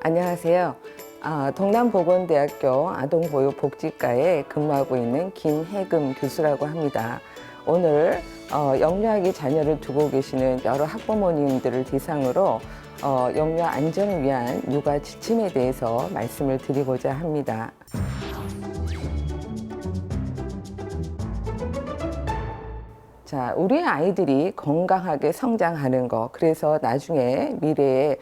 안녕하세요. 동남보건대학교 아동보육복지과에 근무하고 있는 김혜금 교수라고 합니다. 오늘 영유아기 자녀를 두고 계시는 여러 학부모님들을 대상으로 영유아 안전을 위한 육아 지침에 대해서 말씀을 드리고자 합니다. 자, 우리 아이들이 건강하게 성장하는 거, 그래서 나중에 미래의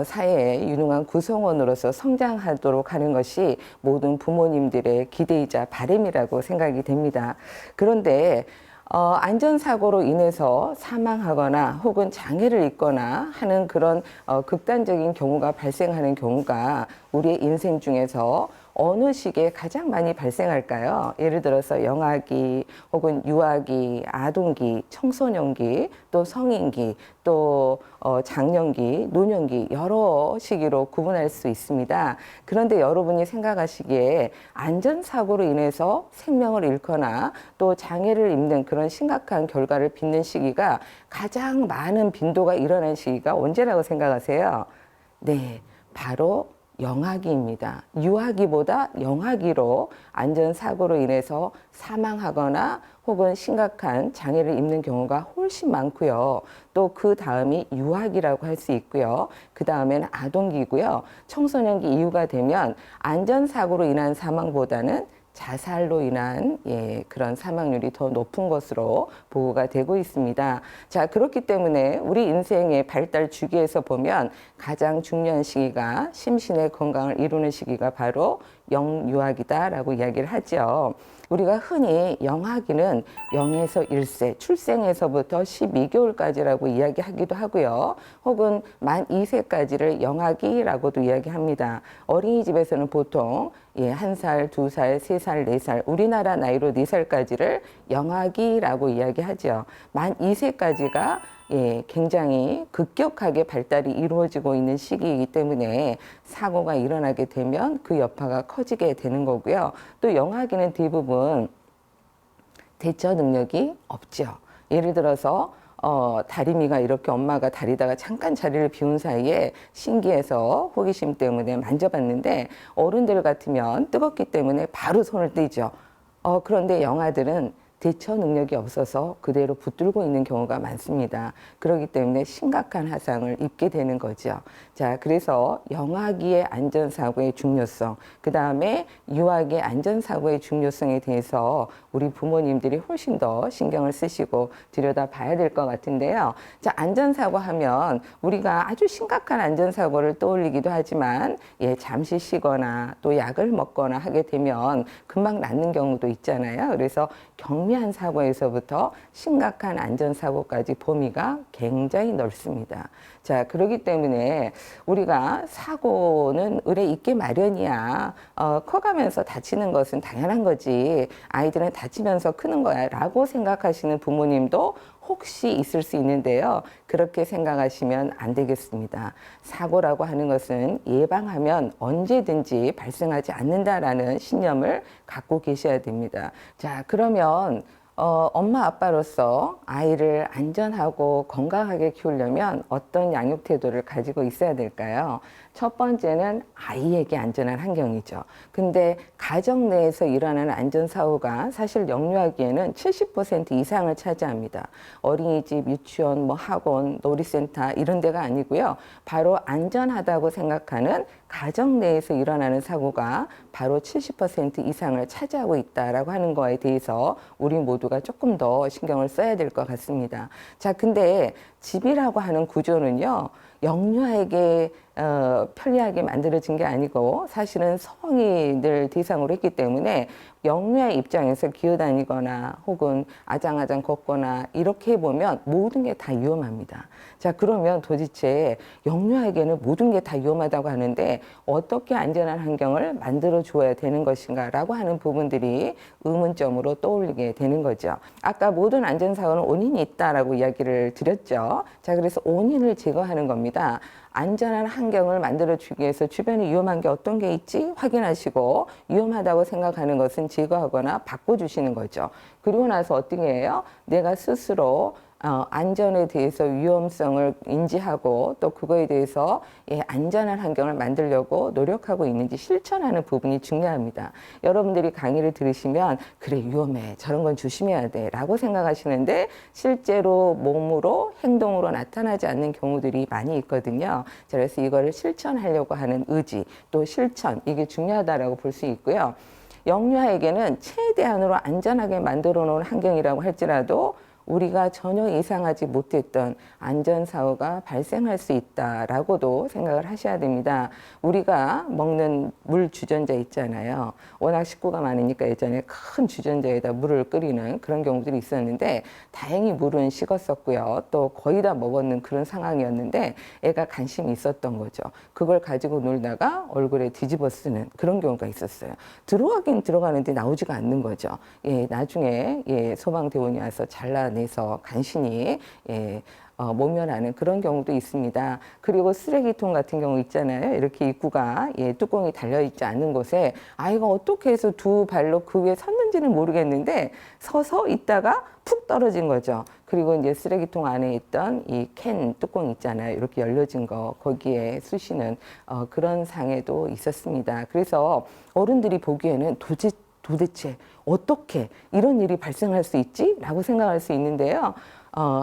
사회의 유능한 구성원으로서 성장하도록 하는 것이 모든 부모님들의 기대이자 바람이라고 생각이 됩니다. 그런데 안전사고로 인해서 사망하거나 혹은 장애를 입거나 하는 그런 극단적인 경우가 발생하는 경우가 우리의 인생 중에서 어느 시기에 가장 많이 발생할까요? 예를 들어서 영아기 혹은 유아기, 아동기, 청소년기, 또 성인기, 또 장년기, 노년기 여러 시기로 구분할 수 있습니다. 그런데 여러분이 생각하시기에 안전사고로 인해서 생명을 잃거나 또 장애를 입는 그런 심각한 결과를 빚는 시기가 가장 많은 빈도가 일어난 시기가 언제라고 생각하세요? 네, 바로 영아기입니다. 유아기보다 영아기로 안전사고로 인해서 사망하거나 혹은 심각한 장애를 입는 경우가 훨씬 많고요. 또 그 다음이 유아기라고 할 수 있고요. 그 다음에는 아동기고요. 청소년기 이후가 되면 안전사고로 인한 사망보다는 자살로 인한 그런 사망률이 더 높은 것으로 보고가 되고 있습니다. 자, 그렇기 때문에 우리 인생의 발달 주기에서 보면 가장 중요한 시기가 심신의 건강을 이루는 시기가 바로 영유아기다라고 이야기를 하죠. 우리가 흔히 영아기는 0에서 1세, 출생에서부터 12개월까지라고 이야기하기도 하고요. 혹은 만 2세까지를 영아기라고도 이야기합니다. 어린이집에서는 보통 1살, 2살, 3살, 4살, 우리나라 나이로 4살까지를 영아기라고 이야기하죠. 만 2세까지가 굉장히 급격하게 발달이 이루어지고 있는 시기이기 때문에 사고가 일어나게 되면 그 여파가 커지게 되는 거고요. 또 영아기는 대부분 대처 능력이 없죠. 예를 들어서 다리미가 이렇게 엄마가 다리다가 잠깐 자리를 비운 사이에 신기해서 호기심 때문에 만져봤는데 어른들 같으면 뜨겁기 때문에 바로 손을 떼죠. 그런데 영아들은 대처 능력이 없어서 그대로 붙들고 있는 경우가 많습니다. 그렇기 때문에 심각한 화상을 입게 되는 거죠. 자, 그래서 영아기의 안전사고의 중요성, 그 다음에 유아기의 안전사고의 중요성에 대해서 우리 부모님들이 훨씬 더 신경을 쓰시고 들여다 봐야 될 것 같은데요. 자, 안전사고 하면 우리가 아주 심각한 안전사고를 떠올리기도 하지만 잠시 쉬거나 또 약을 먹거나 하게 되면 금방 낫는 경우도 있잖아요. 그래서 경미한 사고에서부터 심각한 안전사고까지 범위가 굉장히 넓습니다. 자, 그렇기 때문에 우리가 사고는 의뢰 있게 마련이야. 커가면서 다치는 것은 당연한 거지. 아이들은 다치면서 크는 거야. 라고 생각하시는 부모님도 혹시 있을 수 있는데요. 그렇게 생각하시면 안 되겠습니다. 사고라고 하는 것은 예방하면 언제든지 발생하지 않는다라는 신념을 갖고 계셔야 됩니다. 자, 그러면 엄마 아빠로서 아이를 안전하고 건강하게 키우려면 어떤 양육 태도를 가지고 있어야 될까요? 첫 번째는 아이에게 안전한 환경이죠. 근데 가정 내에서 일어나는 안전사고가 사실 영유아기에는 70% 이상을 차지합니다. 어린이집, 유치원, 학원, 놀이센터 이런 데가 아니고요. 바로 안전하다고 생각하는 가정 내에서 일어나는 사고가 바로 70% 이상을 차지하고 있다라고 하는 거에 대해서 우리 모두가 조금 더 신경을 써야 될 것 같습니다. 자, 근데 집이라고 하는 구조는요, 영유아에게 편리하게 만들어진 게 아니고 사실은 성인들 대상으로 했기 때문에 영유아 입장에서 기어다니거나 혹은 아장아장 걷거나 이렇게 해보면 모든 게 다 위험합니다. 자, 그러면 도대체 영유아에게는 모든 게 다 위험하다고 하는데 어떻게 안전한 환경을 만들어 줘야 되는 것인가 라고 하는 부분들이 의문점으로 떠올리게 되는 거죠. 아까 모든 안전사고는 원인이 있다라고 이야기를 드렸죠. 자, 그래서 원인을 제거하는 겁니다. 안전한 환경을 만들어주기 위해서 주변에 위험한 게 어떤 게 있지 확인하시고 위험하다고 생각하는 것은 제거하거나 바꿔주시는 거죠. 그리고 나서 어떻게 해요? 내가 스스로 안전에 대해서 위험성을 인지하고 또 그거에 대해서 안전한 환경을 만들려고 노력하고 있는지 실천하는 부분이 중요합니다. 여러분들이 강의를 들으시면 그래 위험해 저런 건 조심해야 돼 라고 생각하시는데 실제로 몸으로 행동으로 나타나지 않는 경우들이 많이 있거든요. 그래서 이거를 실천하려고 하는 의지 또 실천 이게 중요하다라고 볼 수 있고요. 영유아에게는 최대한으로 안전하게 만들어 놓은 환경이라고 할지라도 우리가 전혀 예상하지 못했던 안전사고가 발생할 수 있다라고도 생각을 하셔야 됩니다. 우리가 먹는 물 주전자 있잖아요. 워낙 식구가 많으니까 예전에 큰 주전자에다 물을 끓이는 그런 경우들이 있었는데 다행히 물은 식었었고요. 또 거의 다 먹었는 그런 상황이었는데 애가 관심이 있었던 거죠. 그걸 가지고 놀다가 얼굴에 뒤집어 쓰는 그런 경우가 있었어요. 들어가긴 들어가는데 나오지가 않는 거죠. 나중에 소방대원이 와서 잘라내서 간신히 모면하는 그런 경우도 있습니다. 그리고 쓰레기통 같은 경우 있잖아요. 이렇게 입구가 뚜껑이 달려있지 않은 곳에 아이가 어떻게 해서 두 발로 그 위에 섰는지는 모르겠는데 서서 있다가 푹 떨어진 거죠. 그리고 이제 쓰레기통 안에 있던 이 캔 뚜껑 있잖아요. 이렇게 열려진 거 거기에 쑤시는 그런 상해도 있었습니다. 그래서 어른들이 보기에는 도대체 어떻게 이런 일이 발생할 수 있지? 라고 생각할 수 있는데요.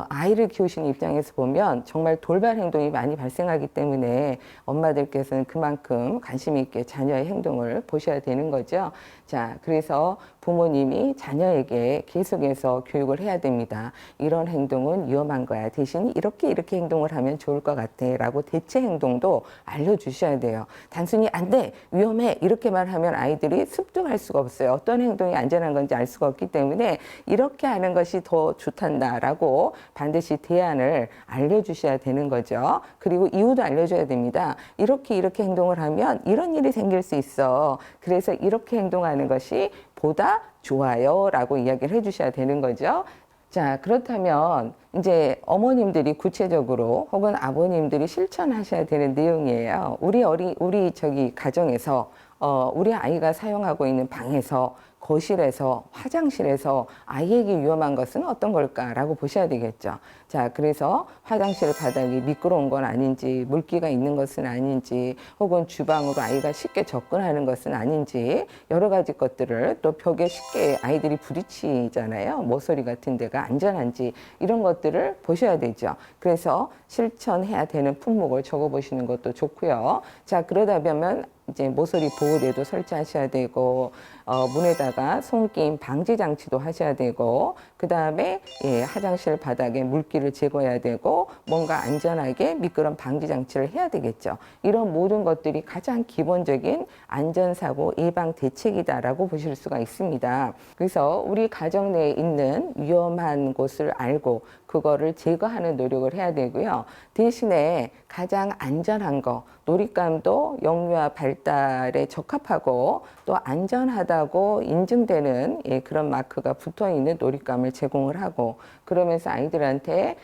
아이를 키우시는 입장에서 보면 정말 돌발 행동이 많이 발생하기 때문에 엄마들께서는 그만큼 관심 있게 자녀의 행동을 보셔야 되는 거죠. 자, 그래서 부모님이 자녀에게 계속해서 교육을 해야 됩니다. 이런 행동은 위험한 거야. 대신 이렇게 행동을 하면 좋을 것 같아. 라고 대체 행동도 알려주셔야 돼요. 단순히 안 돼, 위험해. 이렇게만 하면 아이들이 습득할 수가 없어요. 어떤 행동이 안전한 건지 알 수가 없기 때문에 이렇게 하는 것이 더 좋단다라고 반드시 대안을 알려주셔야 되는 거죠. 그리고 이유도 알려줘야 됩니다. 이렇게 행동을 하면 이런 일이 생길 수 있어. 그래서 이렇게 행동하는 것이 보다 좋아요. 라고 이야기를 해주셔야 되는 거죠. 자, 그렇다면 이제 어머님들이 구체적으로 혹은 아버님들이 실천하셔야 되는 내용이에요. 우리 가정에서 우리 아이가 사용하고 있는 방에서 거실에서 화장실에서 아이에게 위험한 것은 어떤 걸까라고 보셔야 되겠죠. 자, 그래서 화장실 바닥이 미끄러운 건 아닌지, 물기가 있는 것은 아닌지, 혹은 주방으로 아이가 쉽게 접근하는 것은 아닌지, 여러 가지 것들을 또 벽에 쉽게 아이들이 부딪히잖아요. 모서리 같은 데가 안전한지, 이런 것들을 보셔야 되죠. 그래서 실천해야 되는 품목을 적어 보시는 것도 좋고요. 자, 그러다 보면 이제 모서리 보호대도 설치하셔야 되고 문에다가 손김 방지 장치도 하셔야 되고 그 다음에 화장실 바닥에 물기를 제거해야 되고 뭔가 안전하게 미끄럼 방지 장치를 해야 되겠죠. 이런 모든 것들이 가장 기본적인 안전사고 예방 대책이다라고 보실 수가 있습니다. 그래서 우리 가정 내에 있는 위험한 곳을 알고 그거를 제거하는 노력을 해야 되고요. 대신에 가장 안전한 거, 놀잇감도 영유아 발달에 적합하고 또 안전하다고 인증되는 그런 마크가 붙어 있는 놀잇감을 제공을 하고 그러면서 아이들한테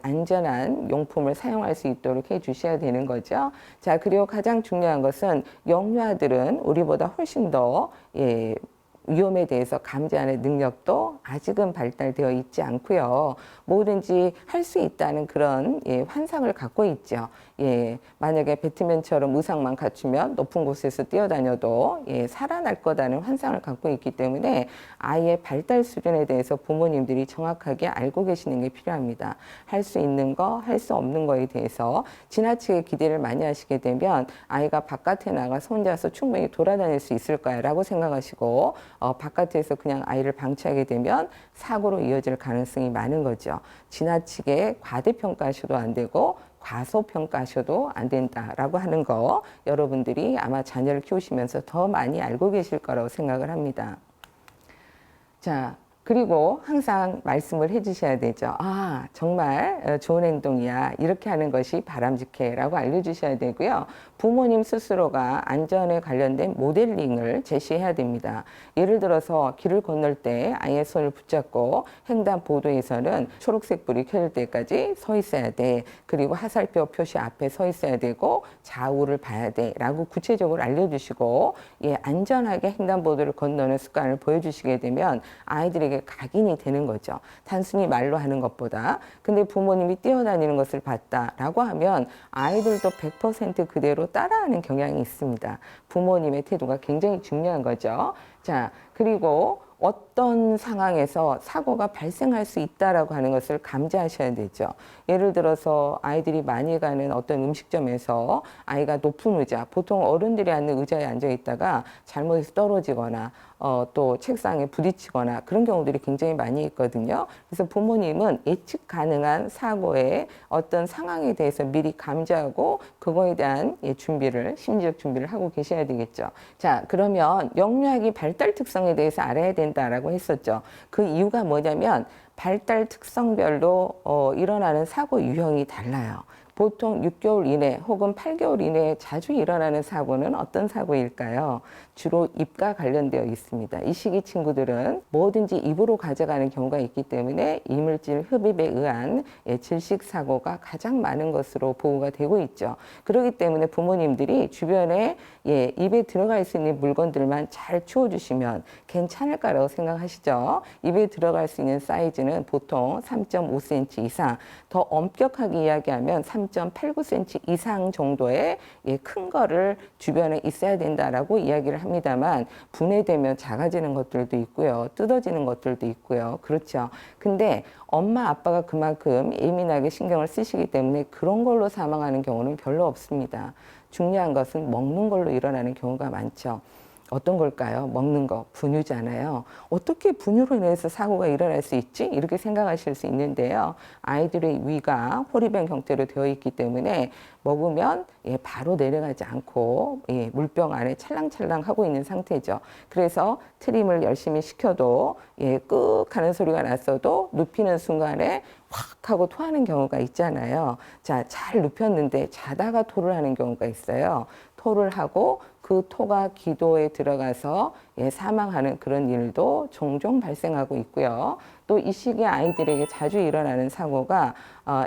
안전한 용품을 사용할 수 있도록 해 주셔야 되는 거죠. 자, 그리고 가장 중요한 것은 영유아들은 우리보다 훨씬 더 위험에 대해서 감지하는 능력도 아직은 발달되어 있지 않고요. 뭐든지 할 수 있다는 그런 환상을 갖고 있죠. 만약에 배트맨처럼 의상만 갖추면 높은 곳에서 뛰어다녀도 살아날 거다는 환상을 갖고 있기 때문에 아이의 발달 수준에 대해서 부모님들이 정확하게 알고 계시는 게 필요합니다. 할 수 있는 거, 할 수 없는 거에 대해서 지나치게 기대를 많이 하시게 되면 아이가 바깥에 나가서 혼자서 충분히 돌아다닐 수 있을까요? 라고 생각하시고 바깥에서 그냥 아이를 방치하게 되면 사고로 이어질 가능성이 많은 거죠. 지나치게 과대평가하셔도 안 되고 과소평가하셔도 안 된다라고 하는 거 여러분들이 아마 자녀를 키우시면서 더 많이 알고 계실 거라고 생각을 합니다. 자, 그리고 항상 말씀을 해주셔야 되죠. 아, 정말 좋은 행동이야. 이렇게 하는 것이 바람직해. 라고 알려주셔야 되고요. 부모님 스스로가 안전에 관련된 모델링을 제시해야 됩니다. 예를 들어서 길을 건널 때 아이의 손을 붙잡고 횡단보도에서는 초록색 불이 켜질 때까지 서 있어야 돼. 그리고 화살표 표시 앞에 서 있어야 되고 좌우를 봐야 돼. 라고 구체적으로 알려주시고 안전하게 횡단보도를 건너는 습관을 보여주시게 되면 아이들에게 게 각인이 되는 거죠. 단순히 말로 하는 것보다. 근데 부모님이 뛰어다니는 것을 봤다라고 하면 아이들도 100% 그대로 따라하는 경향이 있습니다. 부모님의 태도가 굉장히 중요한 거죠. 자, 그리고 어떤 상황에서 사고가 발생할 수 있다라고 하는 것을 감지하셔야 되죠. 예를 들어서 아이들이 많이 가는 어떤 음식점에서 아이가 높은 의자, 보통 어른들이 앉는 의자에 앉아 있다가 잘못해서 떨어지거나 또 책상에 부딪히거나 그런 경우들이 굉장히 많이 있거든요. 그래서 부모님은 예측 가능한 사고의 어떤 상황에 대해서 미리 감지하고 그거에 대한 준비를, 심리적 준비를 하고 계셔야 되겠죠. 자, 그러면 영유아기 발달 특성에 대해서 알아야 된다라고 했었죠. 그 이유가 뭐냐면 발달 특성별로 일어나는 사고 유형이 달라요. 보통 6개월 이내 혹은 8개월 이내에 자주 일어나는 사고는 어떤 사고일까요? 주로 입과 관련되어 있습니다. 이 시기 친구들은 뭐든지 입으로 가져가는 경우가 있기 때문에 이물질 흡입에 의한 질식 사고가 가장 많은 것으로 보고가 되고 있죠. 그렇기 때문에 부모님들이 주변에 입에 들어갈 수 있는 물건들만 잘 치워주시면 괜찮을까라고 생각하시죠. 입에 들어갈 수 있는 사이즈는 보통 3.5cm 이상, 더 엄격하게 이야기하면 3.89cm 이상 정도의 큰 거를 주변에 있어야 된다라고 이야기를 합니다만 분해되면 작아지는 것들도 있고요. 뜯어지는 것들도 있고요. 그렇죠. 근데 엄마 아빠가 그만큼 예민하게 신경을 쓰시기 때문에 그런 걸로 사망하는 경우는 별로 없습니다. 중요한 것은 먹는 걸로 일어나는 경우가 많죠. 어떤 걸까요? 먹는 거, 분유잖아요. 어떻게 분유로 인해서 사고가 일어날 수 있지? 이렇게 생각하실 수 있는데요. 아이들의 위가 호리병 형태로 되어 있기 때문에 먹으면 바로 내려가지 않고 물병 안에 찰랑찰랑 하고 있는 상태죠. 그래서 트림을 열심히 시켜도 끄 하는 소리가 났어도 눕히는 순간에 확 하고 토하는 경우가 있잖아요. 자, 잘 눕혔는데 자다가 토를 하는 경우가 있어요. 토를 하고 그 토가 기도에 들어가서 사망하는 그런 일도 종종 발생하고 있고요. 또 이 시기에 아이들에게 자주 일어나는 사고가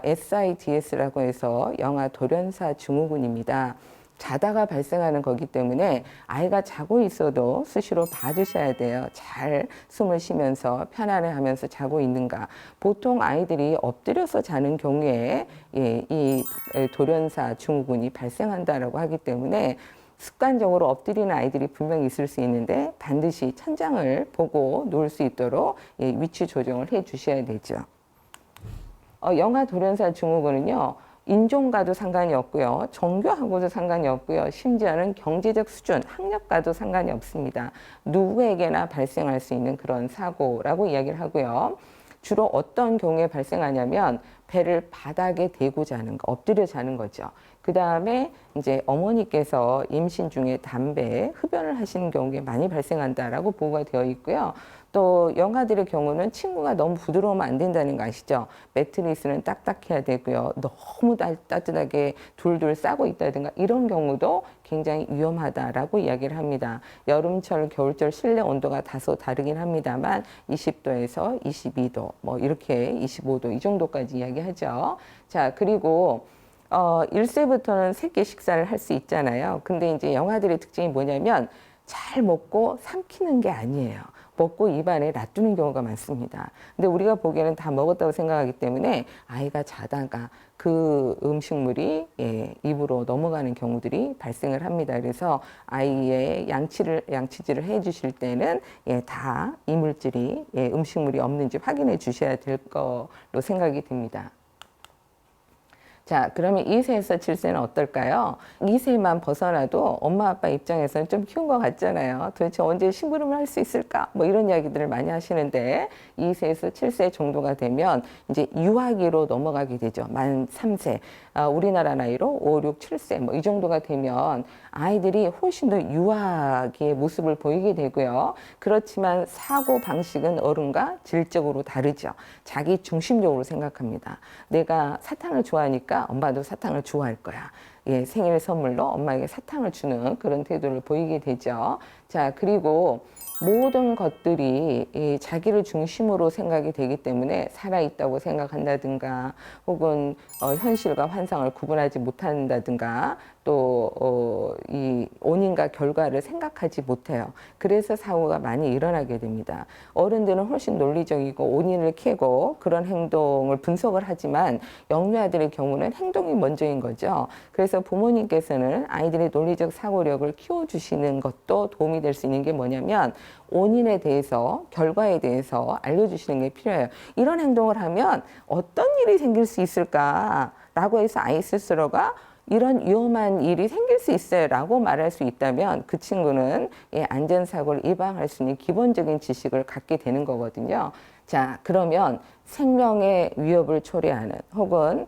SIDS라고 해서 영아 돌연사 증후군입니다. 자다가 발생하는 거기 때문에 아이가 자고 있어도 수시로 봐주셔야 돼요. 잘 숨을 쉬면서 편안해하면서 자고 있는가. 보통 아이들이 엎드려서 자는 경우에 이 돌연사 증후군이 발생한다라고 하기 때문에 습관적으로 엎드리는 아이들이 분명히 있을 수 있는데 반드시 천장을 보고 누울 수 있도록 위치 조정을 해 주셔야 되죠. 영아 돌연사 증후군은요. 인종과도 상관이 없고요. 종교하고도 상관이 없고요. 심지어는 경제적 수준, 학력과도 상관이 없습니다. 누구에게나 발생할 수 있는 그런 사고라고 이야기를 하고요. 주로 어떤 경우에 발생하냐면 배를 바닥에 대고 자는 거, 엎드려 자는 거죠. 그 다음에 이제 어머니께서 임신 중에 담배, 흡연을 하시는 경우가 많이 발생한다라고 보고가 되어 있고요. 또 영아들의 경우는 친구가 너무 부드러우면 안 된다는 거 아시죠? 매트리스는 딱딱해야 되고요. 너무 따뜻하게 둘둘 싸고 있다든가 이런 경우도 굉장히 위험하다라고 이야기를 합니다. 여름철, 겨울철 실내 온도가 다소 다르긴 합니다만 20도에서 22도, 뭐 이렇게 25도 이 정도까지 이야기하죠. 자, 그리고 1세부터는 새끼 식사를 할 수 있잖아요. 근데 이제 영아들의 특징이 뭐냐면 잘 먹고 삼키는 게 아니에요. 먹고 입안에 놔두는 경우가 많습니다. 근데 우리가 보기에는 다 먹었다고 생각하기 때문에 아이가 자다가 그 음식물이 입으로 넘어가는 경우들이 발생을 합니다. 그래서 아이의 양치질을 해 주실 때는 다 이물질이 음식물이 없는지 확인해 주셔야 될 거로 생각이 됩니다. 자, 그러면 2세에서 7세는 어떨까요? 2세만 벗어나도 엄마 아빠 입장에서는 좀 키운 것 같잖아요. 도대체 언제 심부름을 할 수 있을까? 뭐 이런 이야기들을 많이 하시는데 2세에서 7세 정도가 되면 이제 유아기로 넘어가게 되죠. 만 3세. 우리나라 나이로 5, 6, 7세 뭐 이 정도가 되면 아이들이 훨씬 더 유아기의 모습을 보이게 되고요. 그렇지만 사고 방식은 어른과 질적으로 다르죠. 자기 중심적으로 생각합니다. 내가 사탕을 좋아하니까 엄마도 사탕을 좋아할 거야. 생일 선물로 엄마에게 사탕을 주는 그런 태도를 보이게 되죠. 자, 그리고 모든 것들이 자기를 중심으로 생각이 되기 때문에 살아있다고 생각한다든가 혹은 현실과 환상을 구분하지 못한다든가 또 이 원인과 결과를 생각하지 못해요. 그래서 사고가 많이 일어나게 됩니다. 어른들은 훨씬 논리적이고 원인을 캐고 그런 행동을 분석을 하지만 영유아들의 경우는 행동이 먼저인 거죠. 그래서 부모님께서는 아이들의 논리적 사고력을 키워주시는 것도 도움이 될 수 있는 게 뭐냐면 원인에 대해서 결과에 대해서 알려주시는 게 필요해요. 이런 행동을 하면 어떤 일이 생길 수 있을까라고 해서 아이 스스로가 이런 위험한 일이 생길 수 있어요 라고 말할 수 있다면 그 친구는 안전사고를 예방할 수 있는 기본적인 지식을 갖게 되는 거거든요. 자, 그러면 생명의 위협을 초래하는 혹은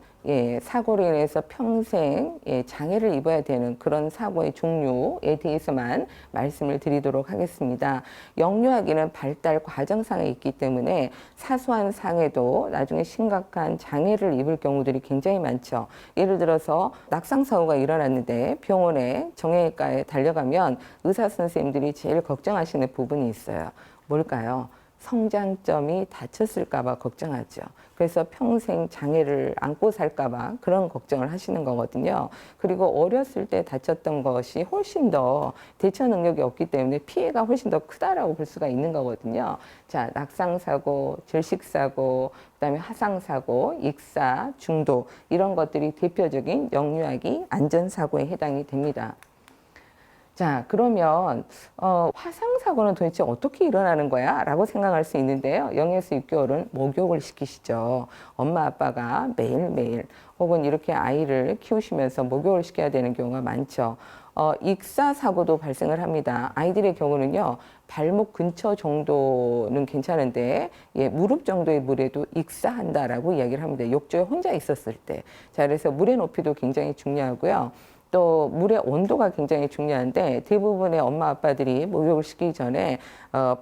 사고로 인해서 평생 장애를 입어야 되는 그런 사고의 종류에 대해서만 말씀을 드리도록 하겠습니다. 영유아기는 발달 과정상에 있기 때문에 사소한 상해도 나중에 심각한 장애를 입을 경우들이 굉장히 많죠. 예를 들어서 낙상사고가 일어났는데 병원에 정형외과에 달려가면 의사 선생님들이 제일 걱정하시는 부분이 있어요. 뭘까요? 성장점이 다쳤을까봐 걱정하죠. 그래서 평생 장애를 안고 살까봐 그런 걱정을 하시는 거거든요. 그리고 어렸을 때 다쳤던 것이 훨씬 더 대처 능력이 없기 때문에 피해가 훨씬 더 크다라고 볼 수가 있는 거거든요. 자, 낙상사고, 질식사고, 그다음에 화상사고, 익사, 중도 이런 것들이 대표적인 영유아기 안전사고에 해당이 됩니다. 자, 그러면 화상사고는 도대체 어떻게 일어나는 거야? 라고 생각할 수 있는데요. 0에서 6개월은 목욕을 시키시죠. 엄마 아빠가 매일매일 혹은 이렇게 아이를 키우시면서 목욕을 시켜야 되는 경우가 많죠. 익사사고도 발생을 합니다. 아이들의 경우는요. 발목 근처 정도는 괜찮은데 무릎 정도의 물에도 익사한다라고 이야기를 합니다. 욕조에 혼자 있었을 때. 자, 그래서 물의 높이도 굉장히 중요하고요. 또 물의 온도가 굉장히 중요한데 대부분의 엄마 아빠들이 목욕을 시키기 전에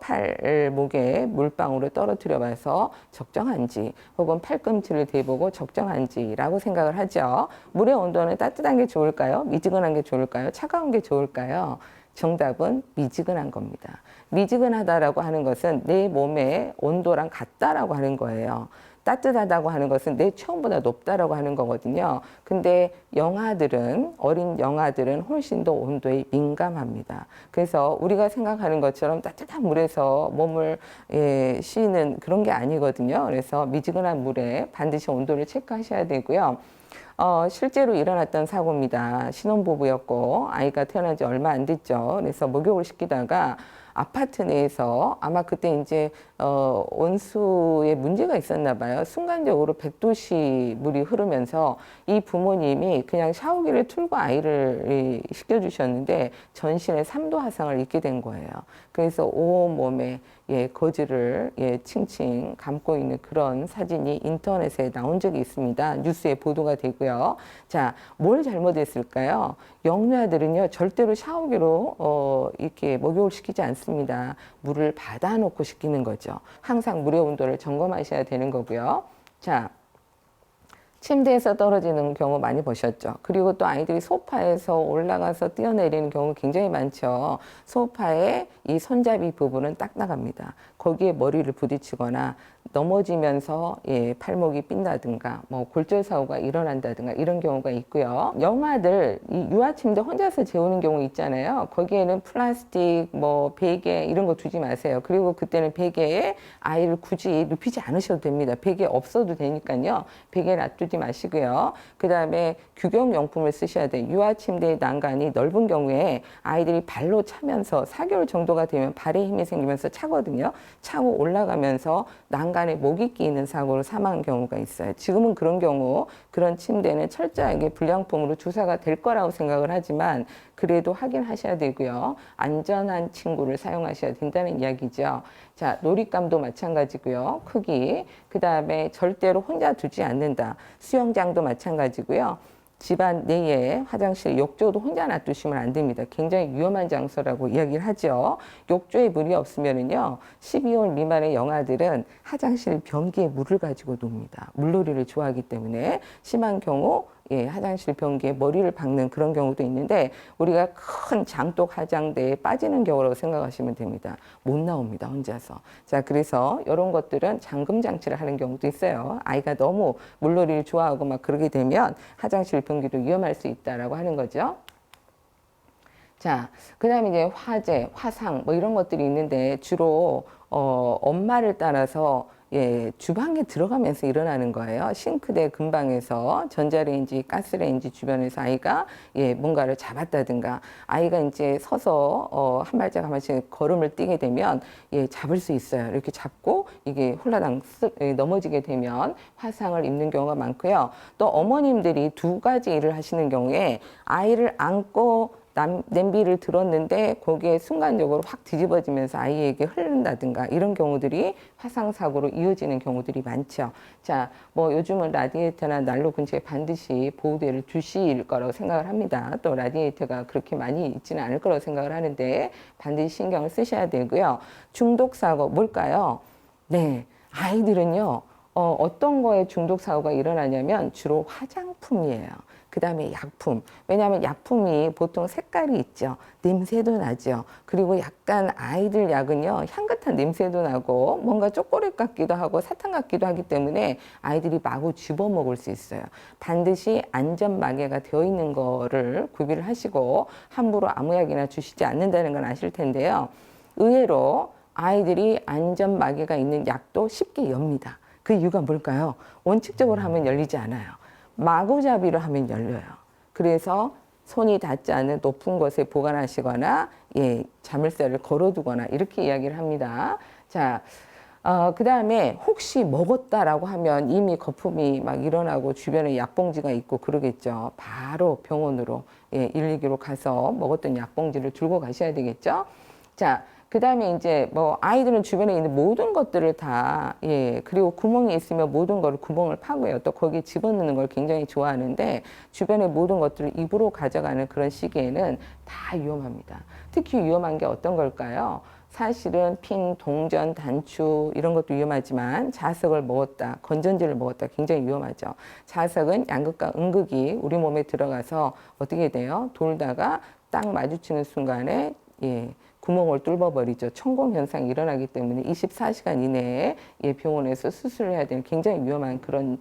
팔목에 물방울을 떨어뜨려 봐서 적정한지 혹은 팔꿈치를 대보고 적정한지라고 생각을 하죠. 물의 온도는 따뜻한 게 좋을까요? 미지근한 게 좋을까요? 차가운 게 좋을까요? 정답은 미지근한 겁니다. 미지근하다라고 하는 것은 내 몸의 온도랑 같다라고 하는 거예요. 따뜻하다고 하는 것은 내 체온보다 높다라고 하는 거거든요. 근데 어린 영아들은 훨씬 더 온도에 민감합니다. 그래서 우리가 생각하는 것처럼 따뜻한 물에서 몸을 씻는 그런 게 아니거든요. 그래서 미지근한 물에 반드시 온도를 체크하셔야 되고요. 실제로 일어났던 사고입니다. 신혼부부였고 아이가 태어난 지 얼마 안 됐죠. 그래서 목욕을 시키다가 아파트 내에서 아마 그때 이제 온수에 문제가 있었나 봐요. 순간적으로 100도씨 물이 흐르면서 이 부모님이 그냥 샤워기를 틀고 아이를 시켜주셨는데 전신에 3도 화상을 입게 된 거예요. 그래서 온몸에 거즈를 칭칭 감고 있는 그런 사진이 인터넷에 나온 적이 있습니다. 뉴스에 보도가 되고요. 자, 뭘 잘못했을까요? 영유아들은요 절대로 샤워기로 이렇게 목욕을 시키지 않습니다. 물을 받아놓고 시키는 거죠. 항상 물의 온도를 점검하셔야 되는 거고요. 자, 침대에서 떨어지는 경우 많이 보셨죠. 그리고 또 아이들이 소파에서 올라가서 뛰어내리는 경우 굉장히 많죠. 소파의 이 손잡이 부분은 딱 나갑니다. 거기에 머리를 부딪히거나 넘어지면서 팔목이 삔다든가 뭐 골절 사고가 일어난다든가 이런 경우가 있고요. 영아들 이 유아침대 혼자서 재우는 경우 있잖아요. 거기에는 플라스틱 뭐 베개 이런 거 두지 마세요. 그리고 그때는 베개에 아이를 굳이 눕히지 않으셔도 됩니다. 베개 없어도 되니까요. 베개 놔두지 마시고요. 그 다음에 규격용품을 쓰셔야 돼요. 유아침대의 난간이 넓은 경우에 아이들이 발로 차면서 4개월 정도가 되면 발에 힘이 생기면서 차거든요. 차고 올라가면서 난간에 목이 끼이는 사고로 사망한 경우가 있어요. 지금은 그런 경우 그런 침대는 철저하게 불량품으로 주사가 될 거라고 생각을 하지만 그래도 확인하셔야 되고요. 안전한 침구를 사용하셔야 된다는 이야기죠. 자, 놀잇감도 마찬가지고요. 크기, 그 다음에 절대로 혼자 두지 않는다. 수영장도 마찬가지고요. 집안 내에 화장실, 욕조도 혼자 놔두시면 안 됩니다. 굉장히 위험한 장소라고 이야기를 하죠. 욕조에 물이 없으면은요, 12월 미만의 영아들은 화장실 변기에 물을 가지고 놉니다. 물놀이를 좋아하기 때문에 심한 경우 예, 화장실 변기에 머리를 박는 그런 경우도 있는데 우리가 큰 장독 화장대에 빠지는 경우라고 생각하시면 됩니다. 못 나옵니다, 혼자서. 자, 그래서 이런 것들은 잠금 장치를 하는 경우도 있어요. 아이가 너무 물놀이를 좋아하고 막 그러게 되면 화장실 변기도 위험할 수 있다라고 하는 거죠. 자, 그 다음에 이제 화재, 화상, 뭐 이런 것들이 있는데 주로, 엄마를 따라서 예, 주방에 들어가면서 일어나는 거예요. 싱크대 근방에서 전자레인지, 가스레인지 주변에서 아이가 예, 뭔가를 잡았다든가 아이가 이제 서서 한 발짝 한 발짝 걸음을 뛰게 되면 예, 잡을 수 있어요. 이렇게 잡고 이게 홀라당 넘어지게 되면 화상을 입는 경우가 많고요. 또 어머님들이 두 가지 일을 하시는 경우에 아이를 안고 냄비를 들었는데 거기에 순간적으로 확 뒤집어지면서 아이에게 흐른다든가 이런 경우들이 화상사고로 이어지는 경우들이 많죠. 자, 뭐 요즘은 라디에이터나 난로 근처에 반드시 보호대를 두실 거라고 생각을 합니다. 또 라디에이터가 그렇게 많이 있지는 않을 거라고 생각을 하는데 반드시 신경을 쓰셔야 되고요. 중독사고 뭘까요? 네, 아이들은요. 어떤 거에 중독사고가 일어나냐면 주로 화장품이에요. 그 다음에 약품. 왜냐하면 약품이 보통 색깔이 있죠. 냄새도 나죠. 그리고 약간 아이들 약은요, 향긋한 냄새도 나고 뭔가 초콜릿 같기도 하고 사탕 같기도 하기 때문에 아이들이 마구 집어먹을 수 있어요. 반드시 안전마개가 되어 있는 거를 구비를 하시고 함부로 아무 약이나 주시지 않는다는 건 아실 텐데요. 의외로 아이들이 안전마개가 있는 약도 쉽게 엽니다. 그 이유가 뭘까요? 원칙적으로 하면 열리지 않아요. 마구잡이로 하면 열려요. 그래서 손이 닿지 않는 높은 곳에 보관하시거나 예, 자물쇠를 걸어두거나 이렇게 이야기를 합니다. 자, 그 다음에 혹시 먹었다라고 하면 이미 거품이 막 일어나고 주변에 약봉지가 있고 그러겠죠. 바로 병원으로 예, 112로 가서 먹었던 약봉지를 들고 가셔야 되겠죠. 자, 그 다음에 이제 뭐 아이들은 주변에 있는 모든 것들을 다, 예, 그리고 구멍이 있으면 모든 거를 구멍을 파고요. 또 거기에 집어넣는 걸 굉장히 좋아하는데 주변의 모든 것들을 입으로 가져가는 그런 시기에는 다 위험합니다. 특히 위험한 게 어떤 걸까요? 사실은 핀, 동전, 단추 이런 것도 위험하지만 자석을 먹었다, 건전지를 먹었다 굉장히 위험하죠. 자석은 양극과 음극이 우리 몸에 들어가서 어떻게 돼요? 돌다가 딱 마주치는 순간에 예, 구멍을 뚫어버리죠. 천공 현상이 일어나기 때문에 24시간 이내에 예, 병원에서 수술을 해야 되는 굉장히 위험한 그런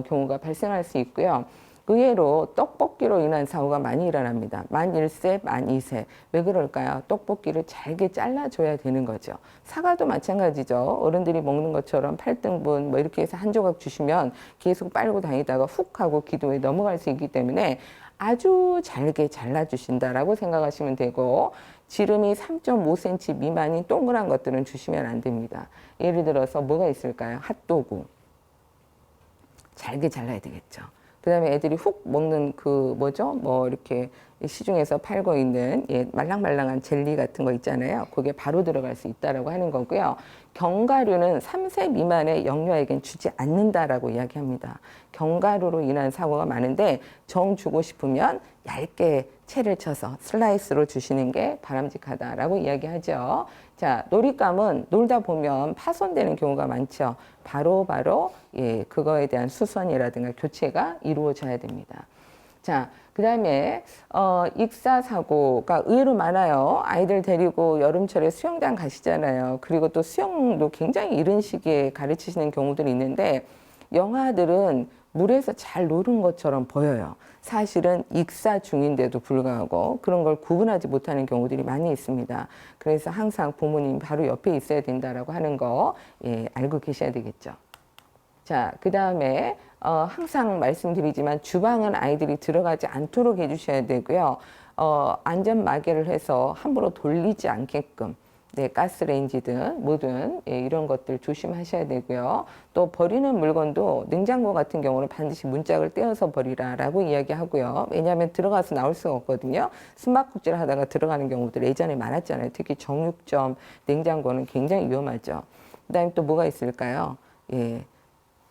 경우가 발생할 수 있고요. 의외로 떡볶이로 인한 사고가 많이 일어납니다. 만 1세, 만 2세. 왜 그럴까요? 떡볶이를 잘게 잘라줘야 되는 거죠. 사과도 마찬가지죠. 어른들이 먹는 것처럼 8등분 뭐 이렇게 해서 한 조각 주시면 계속 빨고 다니다가 훅 하고 기도에 넘어갈 수 있기 때문에 아주 잘게 잘라주신다라고 생각하시면 되고 지름이 3.5cm 미만인 동그란 것들은 주시면 안 됩니다. 예를 들어서 뭐가 있을까요? 핫도그. 잘게 잘라야 되겠죠. 그 다음에 애들이 훅 먹는 그 뭐죠? 뭐 이렇게 시중에서 팔고 있는 예, 말랑말랑한 젤리 같은 거 있잖아요. 그게 바로 들어갈 수 있다라고 하는 거고요. 견과류는 3세 미만의 영유아에겐 주지 않는다라고 이야기합니다. 견과류로 인한 사고가 많은데 정 주고 싶으면 얇게 채를 쳐서 슬라이스로 주시는 게 바람직하다라고 이야기하죠. 자, 놀잇감은 놀다 보면 파손되는 경우가 많죠. 바로 예, 그거에 대한 수선이라든가 교체가 이루어져야 됩니다. 자, 그 다음에 익사 사고가 의외로 많아요. 아이들 데리고 여름철에 수영장 가시잖아요. 그리고 또 수영도 굉장히 이른 시기에 가르치시는 경우들이 있는데 영아들은 물에서 잘 노는 것처럼 보여요. 사실은 익사 중인데도 불구하고 그런 걸 구분하지 못하는 경우들이 많이 있습니다. 그래서 항상 부모님 바로 옆에 있어야 된다라고 하는 거 예, 알고 계셔야 되겠죠. 자, 그 다음에 항상 말씀드리지만 주방은 아이들이 들어가지 않도록 해주셔야 되고요. 안전마개를 해서 함부로 돌리지 않게끔 네, 가스레인지든 뭐든 예, 이런 것들 조심하셔야 되고요. 또 버리는 물건도 냉장고 같은 경우는 반드시 문짝을 떼어서 버리라라고 이야기하고요. 왜냐하면 들어가서 나올 수가 없거든요. 숨바꼭질 하다가 들어가는 경우들 예전에 많았잖아요. 특히 정육점, 냉장고는 굉장히 위험하죠. 그다음에 또 뭐가 있을까요? 예.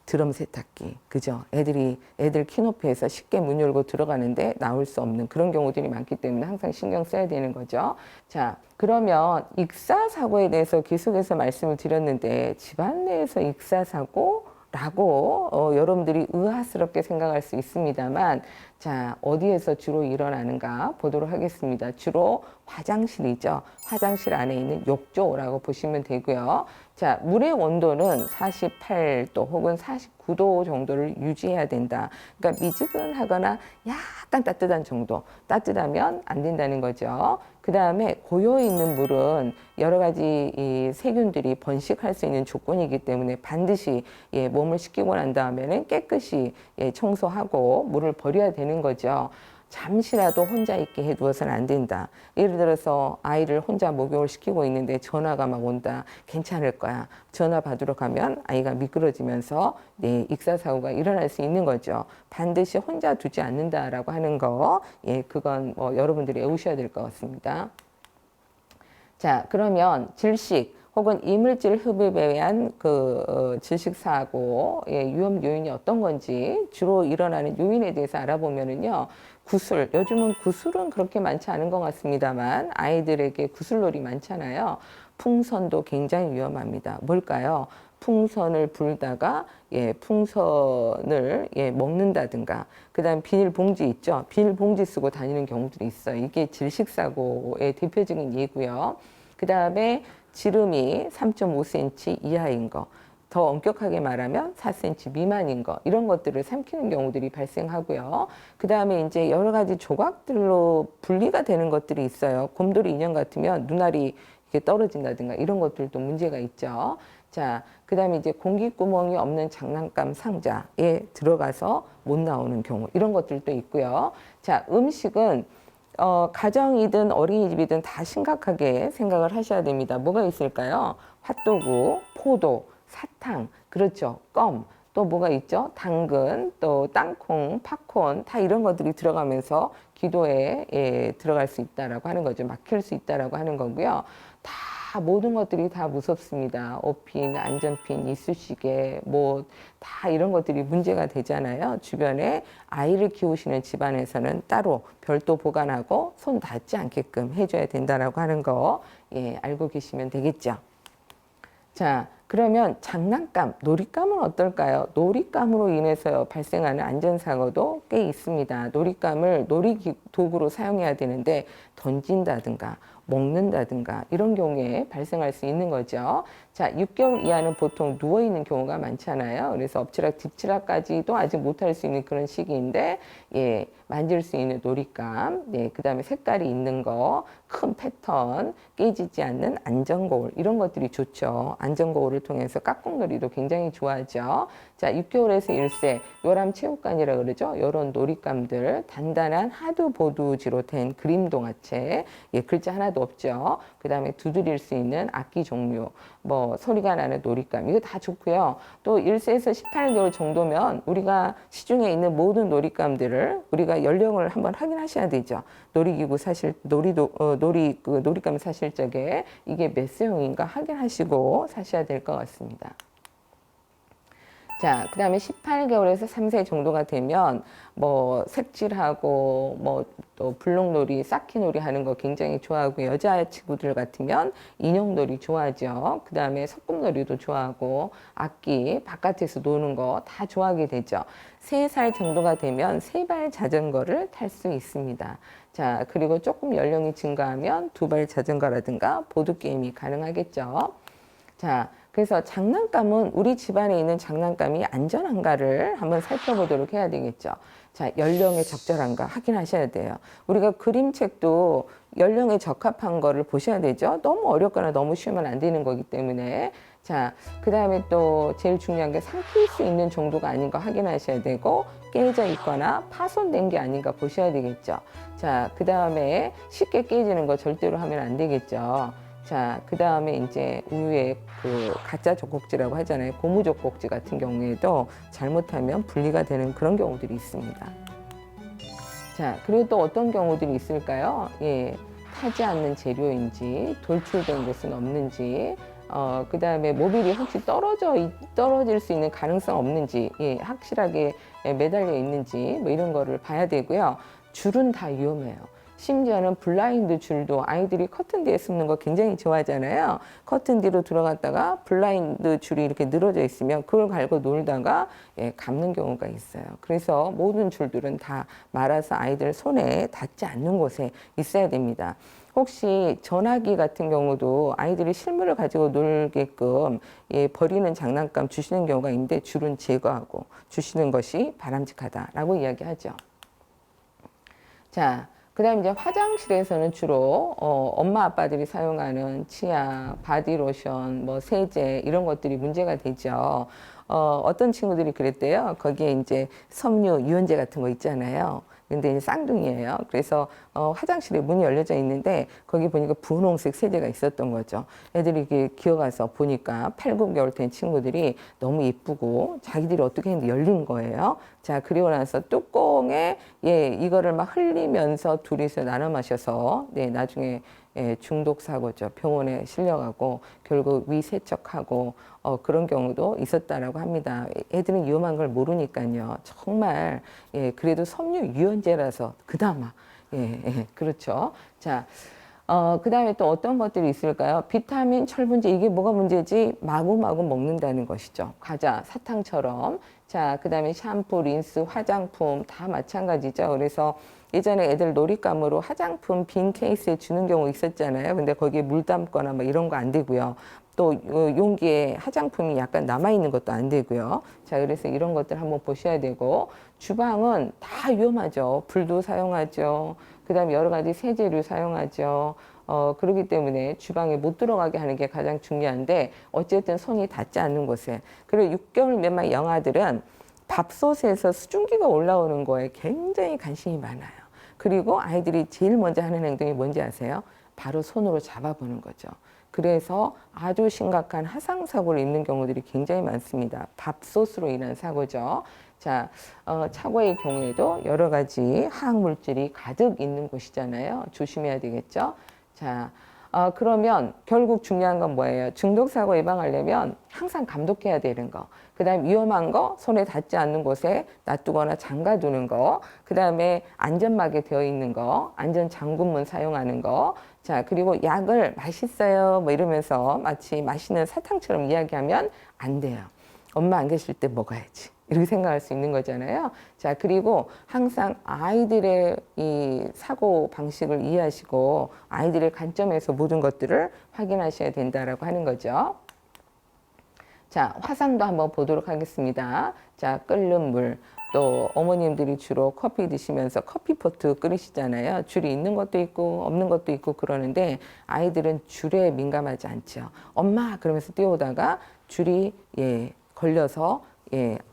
드럼 세탁기, 그죠? 애들 키높이에서 쉽게 문 열고 들어가는데 나올 수 없는 그런 경우들이 많기 때문에 항상 신경 써야 되는 거죠. 자, 그러면 익사 사고에 대해서 계속해서 말씀을 드렸는데 집안 내에서 익사 사고 라고 여러분들이 의아스럽게 생각할 수 있습니다만, 자, 어디에서 주로 일어나는가 보도록 하겠습니다. 주로 화장실이죠. 화장실 안에 있는 욕조라고 보시면 되고요. 자, 물의 온도는 48도 혹은 49도 정도를 유지해야 된다. 그러니까 미지근하거나 약간 따뜻한 정도. 따뜻하면 안 된다는 거죠. 그 다음에 고요에 있는 물은 여러 가지 이 세균들이 번식할 수 있는 조건이기 때문에 반드시 몸을 씻기고 난 다음에는 깨끗이 청소하고 물을 버려야 되는 거죠. 잠시라도 혼자 있게 해두어서는 안 된다. 예를 들어서 아이를 혼자 목욕을 시키고 있는데 전화가 막 온다. 괜찮을 거야. 전화 받으러 가면 아이가 미끄러지면서 익사사고가 일어날 수 있는 거죠. 반드시 혼자 두지 않는다라고 하는 거, 그건 여러분들이 외우셔야 될 것 같습니다. 자, 그러면 질식 혹은 이물질 흡입에 의한 질식 사고의 위험 요인이 어떤 건지 주로 일어나는 요인에 대해서 알아보면은요. 구술, 요즘은 구술은 그렇게 많지 않은 것 같습니다만 아이들에게 구술놀이 많잖아요. 풍선도 굉장히 위험합니다. 뭘까요? 풍선을 불다가 풍선을 먹는다든가, 그다음 비닐봉지 있죠. 비닐봉지 쓰고 다니는 경우들이 있어요. 이게 질식사고의 대표적인 예고요. 그 다음에 지름이 3.5cm 이하인 거, 더 엄격하게 말하면 4cm 미만인 거, 이런 것들을 삼키는 경우들이 발생하고요. 그 다음에 이제 여러 가지 조각들로 분리가 되는 것들이 있어요. 곰돌이 인형 같으면 눈알이 이렇게 떨어진다든가 이런 것들도 문제가 있죠. 자, 그 다음에 이제 공기구멍이 없는 장난감 상자에 들어가서 못 나오는 경우, 이런 것들도 있고요. 자, 음식은 가정이든 어린이집이든 다 심각하게 생각을 하셔야 됩니다. 뭐가 있을까요? 핫도그, 포도, 사탕, 그렇죠. 껌, 또 뭐가 있죠? 당근, 또 땅콩, 팝콘, 다 이런 것들이 들어가면서 기도에 들어갈 수 있다라고 하는 거죠. 막힐 수 있다라고 하는 거고요. 다 모든 것들이 다 무섭습니다. 오핀, 안전핀, 이쑤시개, 뭐 다 이런 것들이 문제가 되잖아요. 주변에 아이를 키우시는 집안에서는 따로 별도 보관하고 손 닿지 않게끔 해줘야 된다라고 하는 거 알고 계시면 되겠죠. 자, 그러면 장난감, 놀잇감은 어떨까요? 놀잇감으로 인해서 발생하는 안전사고도 꽤 있습니다. 놀잇감을 놀이도구로 사용해야 되는데 던진다든가 먹는다든가 이런 경우에 발생할 수 있는 거죠. 자, 6개월 이하는 보통 누워있는 경우가 많잖아요. 그래서 엎치락 뒤치락까지도 아직 못할 수 있는 그런 시기인데, 만질 수 있는 놀잇감, 그 다음에 색깔이 있는 거, 큰 패턴, 깨지지 않는 안전거울, 이런 것들이 좋죠. 안전거울을 통해서 깍꿍놀이도 굉장히 좋아하죠. 자, 6개월에서 1세, 요람체육관이라 그러죠. 이런 놀잇감들, 단단한 하드보드지로 된 그림 동화책, 글자 하나도 없죠. 그 다음에 두드릴 수 있는 악기 종류, 뭐 소리가 나는 놀잇감, 이거 다 좋고요. 또 1세에서 18개월 정도면 우리가 시중에 있는 모든 놀잇감들을 우리가 연령을 한번 확인하셔야 되죠. 놀이기구 사실 놀잇감 사실 적에 이게 몇 세용인가 확인하시고 사셔야 될 것 같습니다. 자, 그 다음에 18개월에서 3세 정도가 되면 뭐 색칠하고 뭐 또 블록놀이, 쌓기놀이 하는 거 굉장히 좋아하고, 여자 친구들 같으면 인형놀이 좋아하죠. 그 다음에 소꿉놀이도 좋아하고, 악기 바깥에서 노는 거 다 좋아하게 되죠. 3살 정도가 되면 세발 자전거를 탈 수 있습니다. 자, 그리고 조금 연령이 증가하면 두발 자전거라든가 보드게임이 가능하겠죠. 자, 그래서 장난감은 우리 집안에 있는 장난감이 안전한가를 한번 살펴보도록 해야 되겠죠. 자, 연령에 적절한가 확인하셔야 돼요. 우리가 그림책도 연령에 적합한 거를 보셔야 되죠. 너무 어렵거나 너무 쉬우면 안 되는 거기 때문에. 자, 그 다음에 또 제일 중요한 게 삼킬 수 있는 정도가 아닌가 확인하셔야 되고, 깨져 있거나 파손된 게 아닌가 보셔야 되겠죠. 자, 그 다음에 쉽게 깨지는 거 절대로 하면 안 되겠죠. 자, 그 다음에 이제 우유에 가짜 젖꼭지라고 하잖아요. 고무 젖꼭지 같은 경우에도 잘못하면 분리가 되는 그런 경우들이 있습니다. 자, 그리고 또 어떤 경우들이 있을까요? 타지 않는 재료인지, 돌출된 것은 없는지, 그 다음에 모빌이 혹시 떨어질 수 있는 가능성 없는지, 확실하게 매달려 있는지, 뭐 이런 거를 봐야 되고요. 줄은 다 위험해요. 심지어는 블라인드 줄도 아이들이 커튼 뒤에 숨는 거 굉장히 좋아하잖아요. 커튼 뒤로 들어갔다가 블라인드 줄이 이렇게 늘어져 있으면 그걸 갈고 놀다가 감는 경우가 있어요. 그래서 모든 줄들은 다 말아서 아이들 손에 닿지 않는 곳에 있어야 됩니다. 혹시 전화기 같은 경우도 아이들이 실물을 가지고 놀게끔 버리는 장난감 주시는 경우가 있는데 줄은 제거하고 주시는 것이 바람직하다라고 이야기하죠. 자, 그다음 이제 화장실에서는 주로 엄마 아빠들이 사용하는 치약, 바디로션, 뭐 세제 이런 것들이 문제가 되죠. 어떤 친구들이 그랬대요. 거기에 이제 섬유, 유연제 같은 거 있잖아요. 근데 이제 쌍둥이에요. 그래서 화장실에 문이 열려져 있는데 거기 보니까 분홍색 세제가 있었던 거죠. 애들이 이렇게 기어가서 보니까 8, 9개월 된 친구들이 너무 예쁘고 자기들이 어떻게 했는데 열린 거예요. 자, 그리고 나서 뚜껑에 이거를 막 흘리면서 둘이서 나눠 마셔서 나중에 중독 사고죠. 병원에 실려가고 결국 위세척하고 그런 경우도 있었다라고 합니다. 애들은 위험한 걸 모르니까요. 정말 그래도 섬유 유연제라서 그나마 그렇죠. 자, 그 다음에 또 어떤 것들이 있을까요? 비타민, 철분제, 이게 뭐가 문제지? 마구마구 먹는다는 것이죠. 과자, 사탕처럼. 자, 그 다음에 샴푸, 린스, 화장품 다 마찬가지죠. 그래서 예전에 애들 놀잇감으로 화장품 빈 케이스에 주는 경우 있었잖아요. 근데 거기에 물 담거나 뭐 이런 거 안 되고요. 또 용기에 화장품이 약간 남아있는 것도 안 되고요. 자, 그래서 이런 것들 한번 보셔야 되고, 주방은 다 위험하죠. 불도 사용하죠. 그 다음에 여러 가지 세제를 사용하죠. 그렇기 때문에 주방에 못 들어가게 하는 게 가장 중요한데, 어쨌든 손이 닿지 않는 곳에. 그리고 6개월 미만 영아들은 밥솥에서 수증기가 올라오는 거에 굉장히 관심이 많아요. 그리고 아이들이 제일 먼저 하는 행동이 뭔지 아세요? 바로 손으로 잡아보는 거죠. 그래서 아주 심각한 하상사고를 입는 경우들이 굉장히 많습니다. 밥솥으로 인한 사고죠. 자, 차고의 경우에도 여러 가지 화학물질이 가득 있는 곳이잖아요. 조심해야 되겠죠. 자, 그러면 결국 중요한 건 뭐예요? 중독사고 예방하려면 항상 감독해야 되는 거. 그 다음에 위험한 거, 손에 닿지 않는 곳에 놔두거나 잠가두는 거. 그 다음에 안전막에 되어 있는 거, 안전장군문 사용하는 거. 자, 그리고 약을 맛있어요 뭐 이러면서 마치 맛있는 사탕처럼 이야기하면 안 돼요. 엄마 안 계실 때 먹어야지. 이렇게 생각할 수 있는 거잖아요. 자, 그리고 항상 아이들의 이 사고 방식을 이해하시고 아이들의 관점에서 모든 것들을 확인하셔야 된다라고 하는 거죠. 자, 화상도 한번 보도록 하겠습니다. 자, 끓는 물. 또 어머님들이 주로 커피 드시면서 커피포트 끓이시잖아요. 줄이 있는 것도 있고 없는 것도 있고 그러는데 아이들은 줄에 민감하지 않죠. 엄마 그러면서 뛰어오다가 줄이 걸려서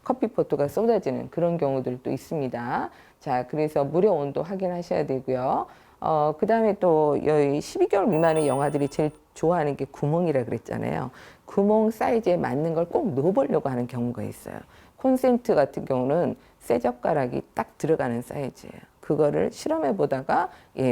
커피포트가 쏟아지는 그런 경우들도 있습니다. 자, 그래서 물의 온도 확인하셔야 되고요. 그 다음에 또 12개월 미만의 영아들이 제일 좋아하는 게 구멍이라 그랬잖아요. 구멍 사이즈에 맞는 걸 꼭 넣어보려고 하는 경우가 있어요. 콘센트 같은 경우는 새 젓가락이 딱 들어가는 사이즈예요. 그거를 실험해 보다가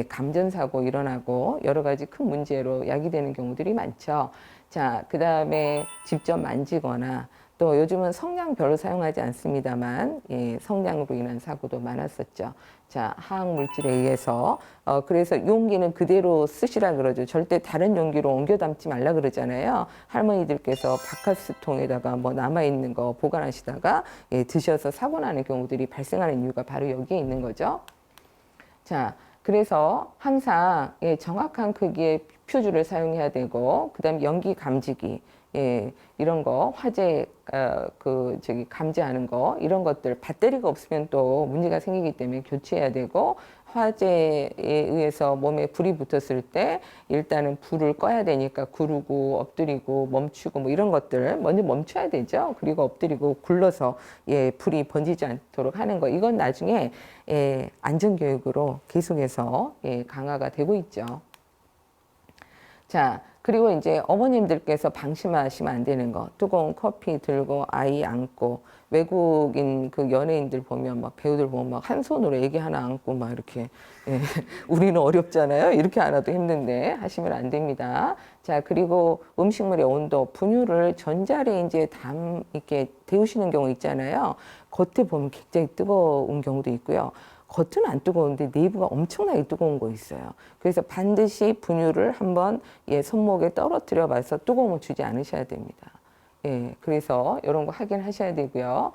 감전사고 일어나고 여러 가지 큰 문제로 야기되는 경우들이 많죠. 자, 그 다음에 직접 만지거나 또 요즘은 성냥 별로 사용하지 않습니다만 성냥으로 인한 사고도 많았었죠. 자, 화학물질에 의해서 그래서 용기는 그대로 쓰시라 그러죠. 절대 다른 용기로 옮겨 담지 말라 그러잖아요. 할머니들께서 바카스통에다가 뭐 남아있는 거 보관하시다가 드셔서 사고 나는 경우들이 발생하는 이유가 바로 여기에 있는 거죠. 자, 그래서 항상 정확한 크기의 퓨즈를 사용해야 되고 그다음에 연기 감지기 이런 거 화재 감지하는 거 이런 것들 배터리가 없으면 또 문제가 생기기 때문에 교체해야 되고 화재에 의해서 몸에 불이 붙었을 때 일단은 불을 꺼야 되니까 구르고 엎드리고 멈추고 뭐 이런 것들 먼저 멈춰야 되죠. 그리고 엎드리고 굴러서 불이 번지지 않도록 하는 거 이건 나중에 안전교육으로 계속해서 강화가 되고 있죠. 자, 그리고 이제 어머님들께서 방심하시면 안 되는 거. 뜨거운 커피 들고 아이 안고 외국인 그 연예인들 보면 막 배우들 보면 막 한 손으로 애기 하나 안고 막 이렇게 우리는 어렵잖아요. 이렇게 안아도 힘든데 하시면 안 됩니다. 자, 그리고 음식물의 온도, 분유를 전자레인지에 이렇게 데우시는 경우 있잖아요. 겉에 보면 굉장히 뜨거운 경우도 있고요. 겉은 안 뜨거운데 내부가 엄청나게 뜨거운 거 있어요. 그래서 반드시 분유를 한번 손목에 떨어뜨려 봐서 뜨거움을 주지 않으셔야 됩니다. 그래서 이런 거 확인하셔야 되고요.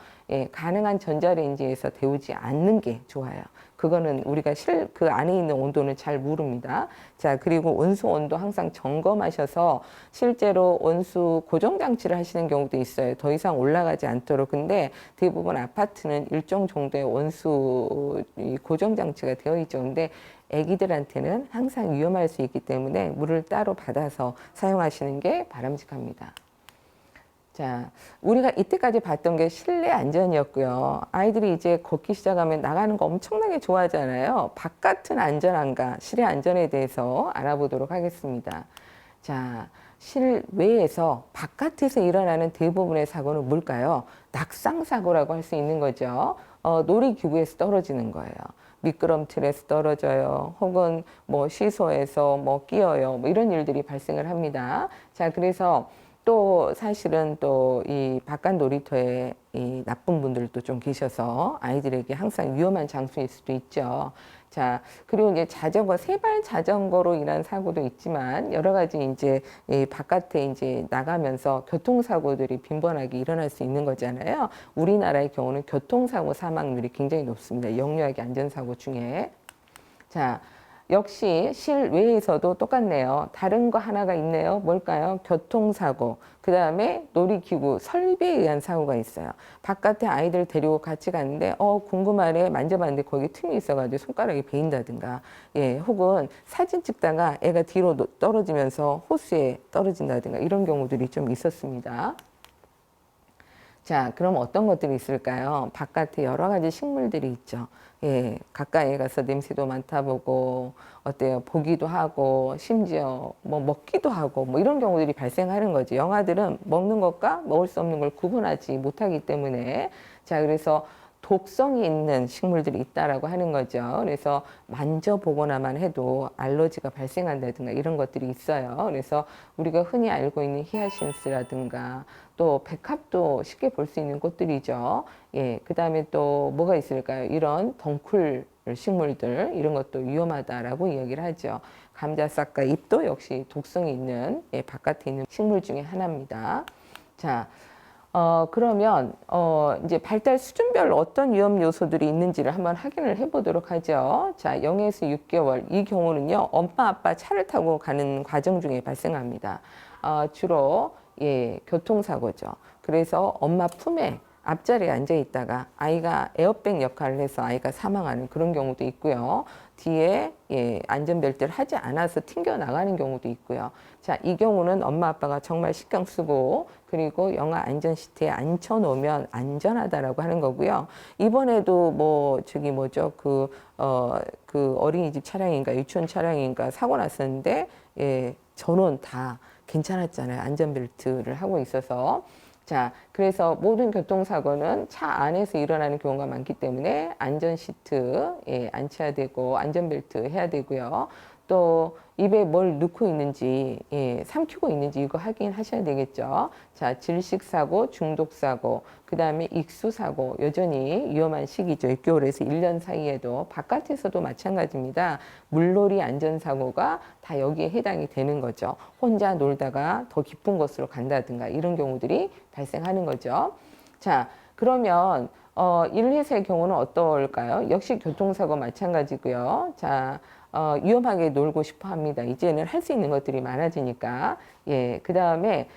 가능한 전자레인지에서 데우지 않는 게 좋아요. 그거는 우리가 그 안에 있는 온도는 잘 모릅니다. 자, 그리고 온수 온도 항상 점검하셔서 실제로 온수 고정 장치를 하시는 경우도 있어요. 더 이상 올라가지 않도록. 근데 대부분 아파트는 일정 정도의 온수 고정 장치가 되어 있죠. 근데 아기들한테는 항상 위험할 수 있기 때문에 물을 따로 받아서 사용하시는 게 바람직합니다. 자, 우리가 이때까지 봤던 게 실내 안전이었고요. 아이들이 이제 걷기 시작하면 나가는 거 엄청나게 좋아하잖아요. 바깥은 안전한가, 실내 안전에 대해서 알아보도록 하겠습니다. 자, 실외에서 바깥에서 일어나는 대부분의 사고는 뭘까요? 낙상 사고라고 할 수 있는 거죠. 놀이기구에서 떨어지는 거예요. 미끄럼틀에서 떨어져요. 혹은 뭐 시소에서 뭐 끼어요. 뭐 이런 일들이 발생을 합니다. 자, 그래서 또 사실은 또 이 바깥 놀이터에 이 나쁜 분들도 좀 계셔서 아이들에게 항상 위험한 장소일 수도 있죠. 자, 그리고 이제 자전거, 세발 자전거로 인한 사고도 있지만 여러 가지 이제 이 바깥에 이제 나가면서 교통사고들이 빈번하게 일어날 수 있는 거잖아요. 우리나라의 경우는 교통사고 사망률이 굉장히 높습니다. 영유아기 안전사고 중에. 자, 역시 실외에서도 똑같네요. 다른 거 하나가 있네요. 뭘까요? 교통사고. 그 다음에 놀이기구 설비에 의한 사고가 있어요. 바깥에 아이들 데리고 같이 갔는데 궁금하네 만져봤는데 거기 틈이 있어가지고 손가락이 베인다든가 혹은 사진 찍다가 애가 뒤로 떨어지면서 호수에 떨어진다든가 이런 경우들이 좀 있었습니다. 자, 그럼 어떤 것들이 있을까요? 바깥에 여러 가지 식물들이 있죠. 가까이 가서 냄새도 맡아보고, 어때요? 보기도 하고, 심지어 뭐 먹기도 하고, 뭐 이런 경우들이 발생하는 거죠. 영아들은 먹는 것과 먹을 수 없는 걸 구분하지 못하기 때문에. 자, 그래서 독성이 있는 식물들이 있다라고 하는 거죠. 그래서 만져보거나만 해도 알러지가 발생한다든가 이런 것들이 있어요. 그래서 우리가 흔히 알고 있는 히아신스라든가 또 백합도 쉽게 볼 수 있는 꽃들이죠. 그 다음에 또 뭐가 있을까요? 이런 덩쿨 식물들 이런 것도 위험하다라고 이야기를 하죠. 감자싹과 잎도 역시 독성이 있는 바깥에 있는 식물 중에 하나입니다. 자, 그러면 이제 발달 수준별 어떤 위험 요소들이 있는지를 한번 확인을 해보도록 하죠. 자, 0에서 6개월 이 경우는요, 엄마 아빠 차를 타고 가는 과정 중에 발생합니다. 주로 교통사고죠. 그래서 엄마 품에 앞자리에 앉아 있다가 아이가 에어백 역할을 해서 아이가 사망하는 그런 경우도 있고요. 뒤에 안전벨트를 하지 않아서 튕겨 나가는 경우도 있고요. 자, 이 경우는 엄마 아빠가 정말 신경 쓰고 그리고 영아 안전 시트에 앉혀 놓으면 안전하다라고 하는 거고요. 이번에도 그 어린이집 차량인가 유치원 차량인가 사고 났었는데 전원 다 괜찮았잖아요. 안전벨트를 하고 있어서. 자, 그래서 모든 교통사고는 차 안에서 일어나는 경우가 많기 때문에 안전 시트 앉혀야 되고 안전벨트 해야 되고요. 또 입에 뭘 넣고 있는지 삼키고 있는지 이거 확인하셔야 되겠죠. 자, 질식사고, 중독사고, 그 다음에 익수사고 여전히 위험한 시기죠. 6개월에서 1년 사이에도 바깥에서도 마찬가지입니다. 물놀이 안전사고가 다 여기에 해당이 되는 거죠. 혼자 놀다가 더 깊은 곳으로 간다든가 이런 경우들이 발생하는 거죠. 자, 그러면 1, 2세의 경우는 어떨까요? 역시 교통사고 마찬가지고요. 자, 위험하게 놀고 싶어 합니다. 이제는 할 수 있는 것들이 많아지니까. 그 다음에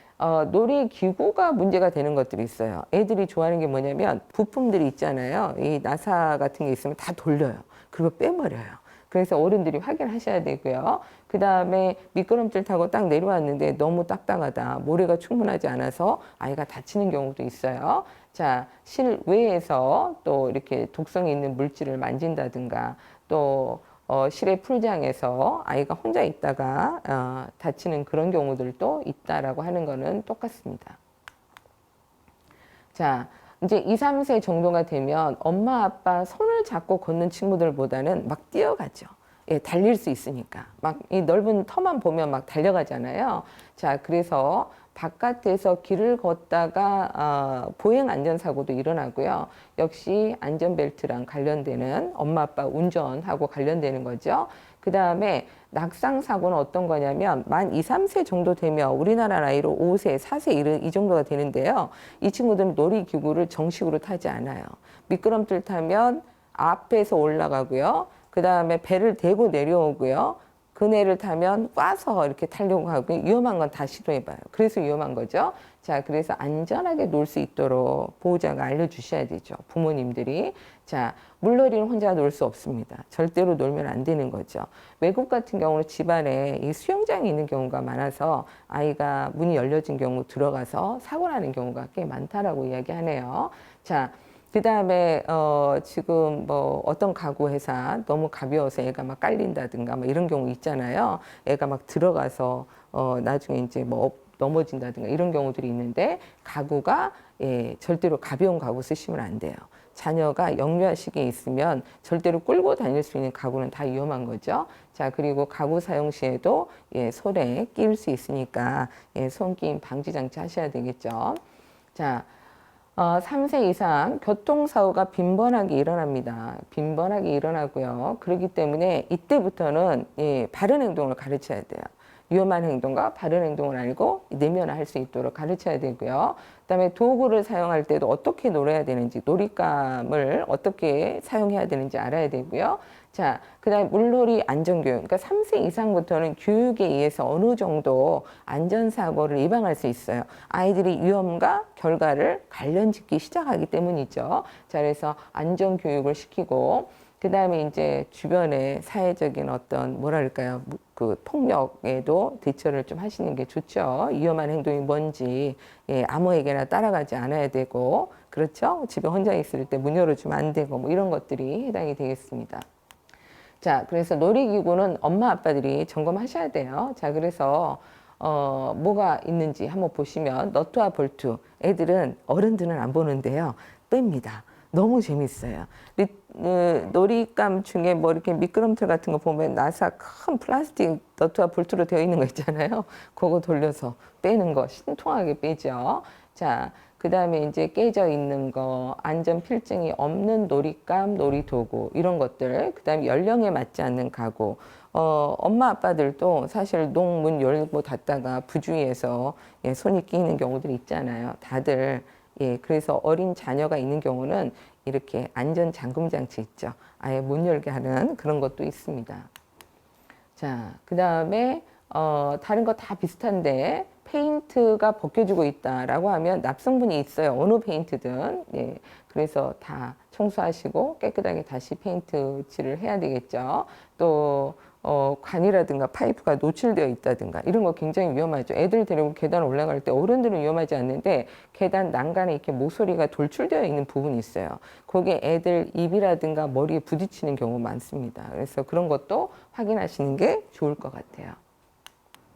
놀이기구가 문제가 되는 것들이 있어요. 애들이 좋아하는 게 뭐냐면 부품들이 있잖아요. 이 나사 같은 게 있으면 다 돌려요. 그리고 빼버려요. 그래서 어른들이 확인하셔야 되고요. 그 다음에 미끄럼틀 타고 딱 내려왔는데 너무 딱딱하다. 모래가 충분하지 않아서 아이가 다치는 경우도 있어요. 자, 실외에서 또 이렇게 독성이 있는 물질을 만진다든가 또 실외 풀장에서 아이가 혼자 있다가 다치는 그런 경우들도 있다라고 하는 거는 똑같습니다. 자, 이제 2, 3세 정도가 되면 엄마 아빠 손을 잡고 걷는 친구들보다는 막 뛰어가죠. 예, 달릴 수 있으니까. 막 이 넓은 터만 보면 막 달려가잖아요. 자, 그래서 바깥에서 길을 걷다가 보행 안전사고도 일어나고요. 역시 안전벨트랑 관련되는 엄마 아빠 운전하고 관련되는 거죠. 그 다음에 낙상 사고는 어떤 거냐면 만 2, 3세 정도 되면 우리나라 나이로 5세, 4세 이 정도가 되는데요. 이 친구들은 놀이기구를 정식으로 타지 않아요. 미끄럼틀 타면 앞에서 올라가고요. 그 다음에 배를 대고 내려오고요. 그네를 타면 꽈서 이렇게 타려고 하고 위험한 건 다 시도해봐요. 그래서 위험한 거죠. 자, 그래서 안전하게 놀 수 있도록 보호자가 알려주셔야 되죠. 부모님들이. 자, 물놀이는 혼자 놀 수 없습니다. 절대로 놀면 안 되는 거죠. 외국 같은 경우는 집안에 이 수영장이 있는 경우가 많아서 아이가 문이 열려진 경우 들어가서 사고 나는 경우가 꽤 많다라고 이야기하네요. 자, 그 다음에 지금 뭐 어떤 가구 회사 너무 가벼워서 애가 막 깔린다든가 뭐 이런 경우 있잖아요. 애가 막 들어가서 나중에 이제 뭐 넘어진다든가 이런 경우들이 있는데 가구가 예, 절대로 가벼운 가구 쓰시면 안 돼요. 자녀가 영유아 시기에 있으면 절대로 끌고 다닐 수 있는 가구는 다 위험한 거죠. 자, 그리고 가구 사용 시에도 예, 손에 끼울 수 있으니까 예, 손끼임 방지 장치 하셔야 되겠죠. 자, 3세 이상 교통사고가 빈번하게 일어납니다. 빈번하게 일어나고요. 그렇기 때문에 이때부터는 예, 바른 행동을 가르쳐야 돼요. 위험한 행동과 바른 행동을 알고 내면화할 수 있도록 가르쳐야 되고요. 그다음에 도구를 사용할 때도 어떻게 놀아야 되는지, 놀잇감을 어떻게 사용해야 되는지 알아야 되고요. 자, 그다음에 물놀이 안전교육. 그러니까 3세 이상부터는 교육에 의해서 어느 정도 안전사고를 예방할 수 있어요. 아이들이 위험과 결과를 관련짓기 시작하기 때문이죠. 자, 그래서 안전교육을 시키고, 그 다음에 이제 주변의 사회적인 어떤 뭐랄까요, 그 폭력에도 대처를 좀 하시는 게 좋죠. 위험한 행동이 뭔지 예, 아무에게나 따라가지 않아야 되고, 그렇죠. 집에 혼자 있을 때 문 열어주면 안 되고 뭐 이런 것들이 해당이 되겠습니다. 자, 그래서 놀이기구는 엄마 아빠들이 점검하셔야 돼요. 자, 그래서 뭐가 있는지 한번 보시면 너트와 볼트. 애들은 어른들은 안 보는데요. 뺍니다. 너무 재밌어요. 놀이감 중에 뭐 이렇게 미끄럼틀 같은 거 보면 나사 큰 플라스틱 너트와 볼트로 되어 있는 거 있잖아요. 그거 돌려서 빼는 거 신통하게 빼죠. 자, 그 다음에 이제 깨져 있는 거, 안전 필증이 없는 놀잇감, 놀이도구, 이런 것들. 그 다음에 연령에 맞지 않는 가구. 엄마 아빠들도 사실 농문 열고 닫다가 부주의해서 예, 손이 끼이는 경우들이 있잖아요. 다들. 예, 그래서 어린 자녀가 있는 경우는 이렇게 안전 잠금 장치 있죠. 아예 못 열게 하는 그런 것도 있습니다. 자, 그 다음에 다른 거 다 비슷한데 페인트가 벗겨지고 있다라고 하면 납성분이 있어요. 어느 페인트든. 예, 그래서 다 청소하시고 깨끗하게 다시 페인트 칠을 해야 되겠죠. 또 관이라든가 파이프가 노출되어 있다든가 이런 거 굉장히 위험하죠. 애들 데리고 계단 올라갈 때 어른들은 위험하지 않는데 계단 난간에 이렇게 모서리가 돌출되어 있는 부분이 있어요. 거기에 애들 입이라든가 머리에 부딪히는 경우 많습니다. 그래서 그런 것도 확인하시는 게 좋을 것 같아요.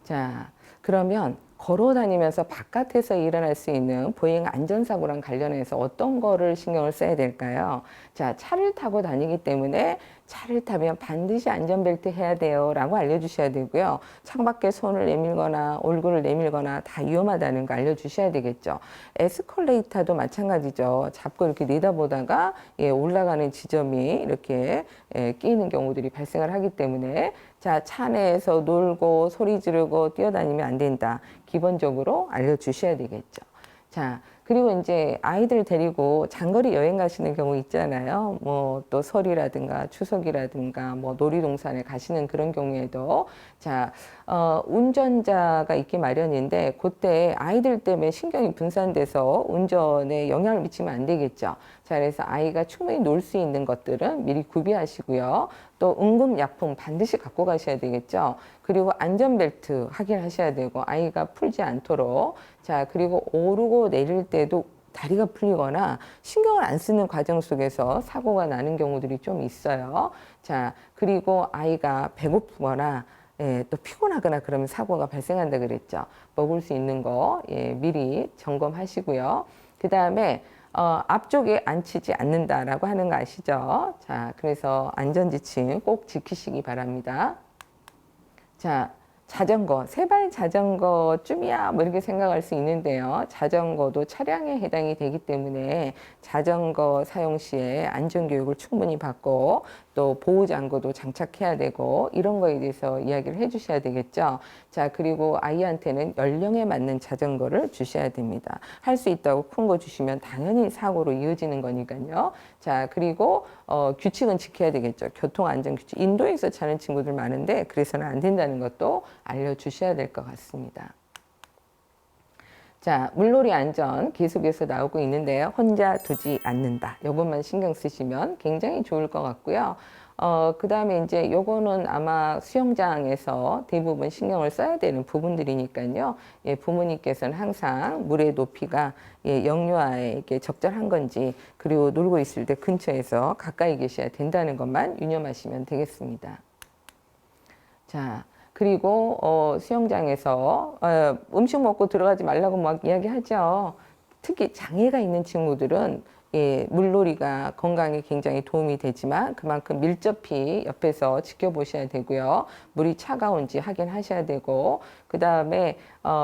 자, 그러면 걸어 다니면서 바깥에서 일어날 수 있는 보행 안전사고랑 관련해서 어떤 거를 신경을 써야 될까요? 자, 차를 타고 다니기 때문에 차를 타면 반드시 안전벨트 해야 돼요 라고 알려주셔야 되고요. 창밖에 손을 내밀거나 얼굴을 내밀거나 다 위험하다는 거 알려주셔야 되겠죠. 에스컬레이터도 마찬가지죠. 잡고 이렇게 내다보다가 예, 올라가는 지점이 이렇게 예, 끼이는 경우들이 발생을 하기 때문에 자, 차 내에서 놀고 소리 지르고 뛰어다니면 안 된다. 기본적으로 알려주셔야 되겠죠. 자, 그리고 이제 아이들 데리고 장거리 여행 가시는 경우 있잖아요. 뭐 또 설이라든가 추석이라든가 뭐 놀이동산에 가시는 그런 경우에도 자, 운전자가 있기 마련인데 그때 아이들 때문에 신경이 분산돼서 운전에 영향을 미치면 안 되겠죠. 자, 그래서 아이가 충분히 놀 수 있는 것들은 미리 구비하시고요. 또 응급약품 반드시 갖고 가셔야 되겠죠. 그리고 안전벨트 확인하셔야 되고 아이가 풀지 않도록. 자, 그리고 오르고 내릴 때도 다리가 풀리거나 신경을 안 쓰는 과정 속에서 사고가 나는 경우들이 좀 있어요. 자, 그리고 아이가 배고프거나 예, 또 피곤하거나 그러면 사고가 발생한다 그랬죠. 먹을 수 있는 거 예, 미리 점검하시고요. 그 다음에 앞쪽에 앉히지 않는다라고 하는 거 아시죠? 자, 그래서 안전지침 꼭 지키시기 바랍니다. 자, 자전거, 세발 자전거쯤이야 뭐 이렇게 생각할 수 있는데요. 자전거도 차량에 해당이 되기 때문에 자전거 사용 시에 안전교육을 충분히 받고 또 보호장구도 장착해야 되고 이런 거에 대해서 이야기를 해주셔야 되겠죠. 자, 그리고 아이한테는 연령에 맞는 자전거를 주셔야 됩니다. 할 수 있다고 큰 거 주시면 당연히 사고로 이어지는 거니까요. 자, 그리고 규칙은 지켜야 되겠죠. 교통안전규칙. 인도에서 차는 친구들 많은데 그래서는 안 된다는 것도 알려주셔야 될 것 같습니다. 자, 물놀이 안전 계속해서 나오고 있는데요. 혼자 두지 않는다. 요것만 신경 쓰시면 굉장히 좋을 것 같고요. 그 다음에 이제 요거는 아마 수영장에서 대부분 신경을 써야 되는 부분들이니까요. 예, 부모님께서는 항상 물의 높이가 영유아에게 적절한 건지 그리고 놀고 있을 때 근처에서 가까이 계셔야 된다는 것만 유념하시면 되겠습니다. 자, 그리고 수영장에서 음식 먹고 들어가지 말라고 막 이야기하죠. 특히 장애가 있는 친구들은 물놀이가 건강에 굉장히 도움이 되지만 그만큼 밀접히 옆에서 지켜보셔야 되고요. 물이 차가운지 확인하셔야 되고 그 다음에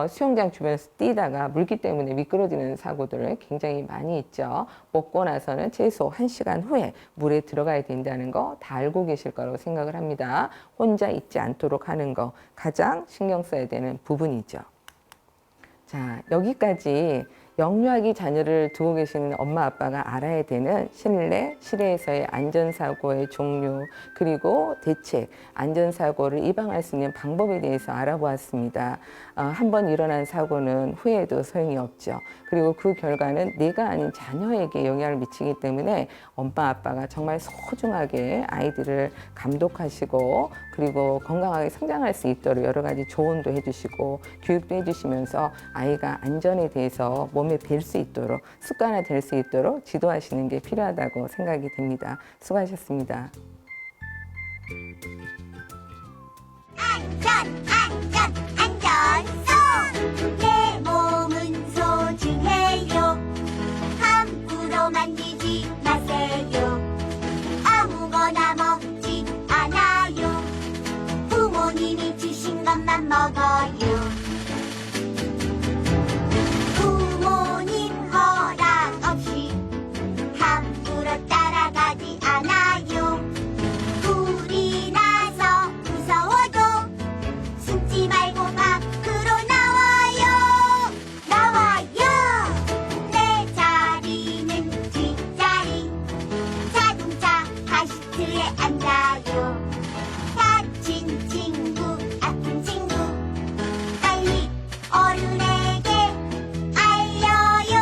수영장 주변에서 뛰다가 물기 때문에 미끄러지는 사고들 굉장히 많이 있죠. 먹고 나서는 최소 1시간 후에 물에 들어가야 된다는 거 다 알고 계실 거라고 생각을 합니다. 혼자 있지 않도록 하는 거 가장 신경 써야 되는 부분이죠. 자, 여기까지 영유아기 자녀를 두고 계시는 엄마 아빠가 알아야 되는 실내, 실외에서의 안전사고의 종류 그리고 대책, 안전사고를 예방할 수 있는 방법에 대해서 알아보았습니다. 한번 일어난 사고는 후회해도 소용이 없죠. 그리고 그 결과는 내가 아닌 자녀에게 영향을 미치기 때문에 엄마 아빠가 정말 소중하게 아이들을 감독하시고 그리고 건강하게 성장할 수 있도록 여러 가지 조언도 해주시고 교육도 해주시면서 아이가 안전에 대해서 몸에 뵐 수 있도록 습관화 될 수 있도록 지도하시는 게 필요하다고 생각이 됩니다. 수고하셨습니다. 안전송 내 몸은 소중해요. 함부로 만지지 마세요. 아무거나 먹지 않아요. 부모님이 주신 것만 먹어요. 부모님 허락 없이 함부로 따라가지 않아요. 불이 나서 무서워도 숨지 말고 밖으로 나와요. 나와요. 내 자리는 뒷자리. 자동차 카시트에 앉아요. 다친 친구, 아픈 친구 빨리 어른에게 알려요.